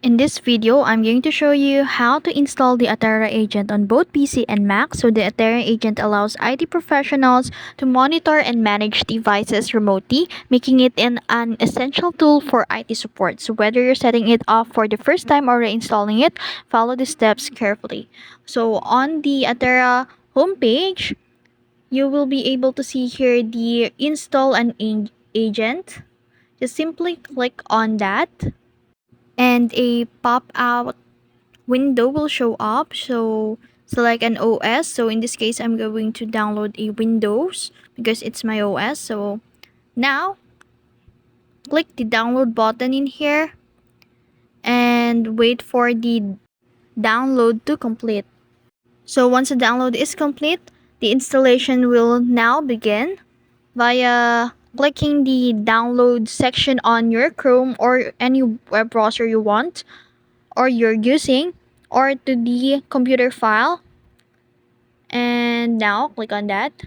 In this video, I'm going to show you how to install the Atera agent on both PC and Mac. So the Atera agent allows IT professionals to monitor and manage devices remotely, making it an essential tool for IT support. So whether you're setting it up for the first time or reinstalling it, follow the steps carefully. So on the Atera homepage, you will be able to see here the install an agent. Just simply click on that and a pop-out window will show up. So select an OS. So in this case, I'm going to download a Windows because it's my OS. So now click the download button in here and wait for the download to complete. So once the download is complete, the installation will now begin via clicking the download section on your Chrome or any web browser you want or you're using, or to the computer file. And now click on that,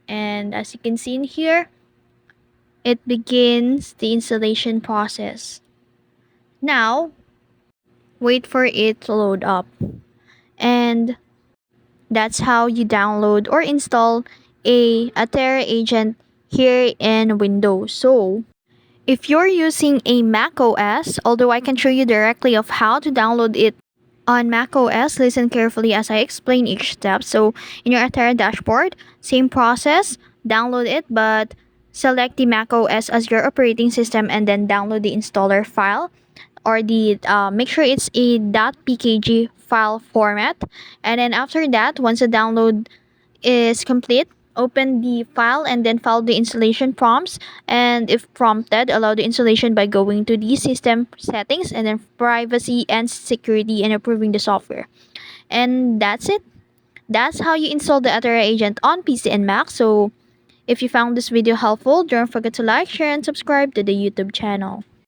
and as you can see in here, it begins the installation process. Now wait for it to load up, and that's how you download or install a Atera agent here in Windows. So if you're using a Mac OS, although I can show you directly of how to download it on Mac OS, listen carefully as I explain each step. So in your Atera dashboard, same process, download it, but select the Mac OS as your operating system and then download the installer file, or the make sure it's a .pkg file format. And then after that, once the download is complete, open the file and then follow the installation prompts, and if prompted, allow the installation by going to the system settings and then privacy and security and approving the software. And that's it. That's how you install the Atera agent on PC and Mac. So if you found this video helpful, don't forget to like, share, and subscribe to the YouTube channel.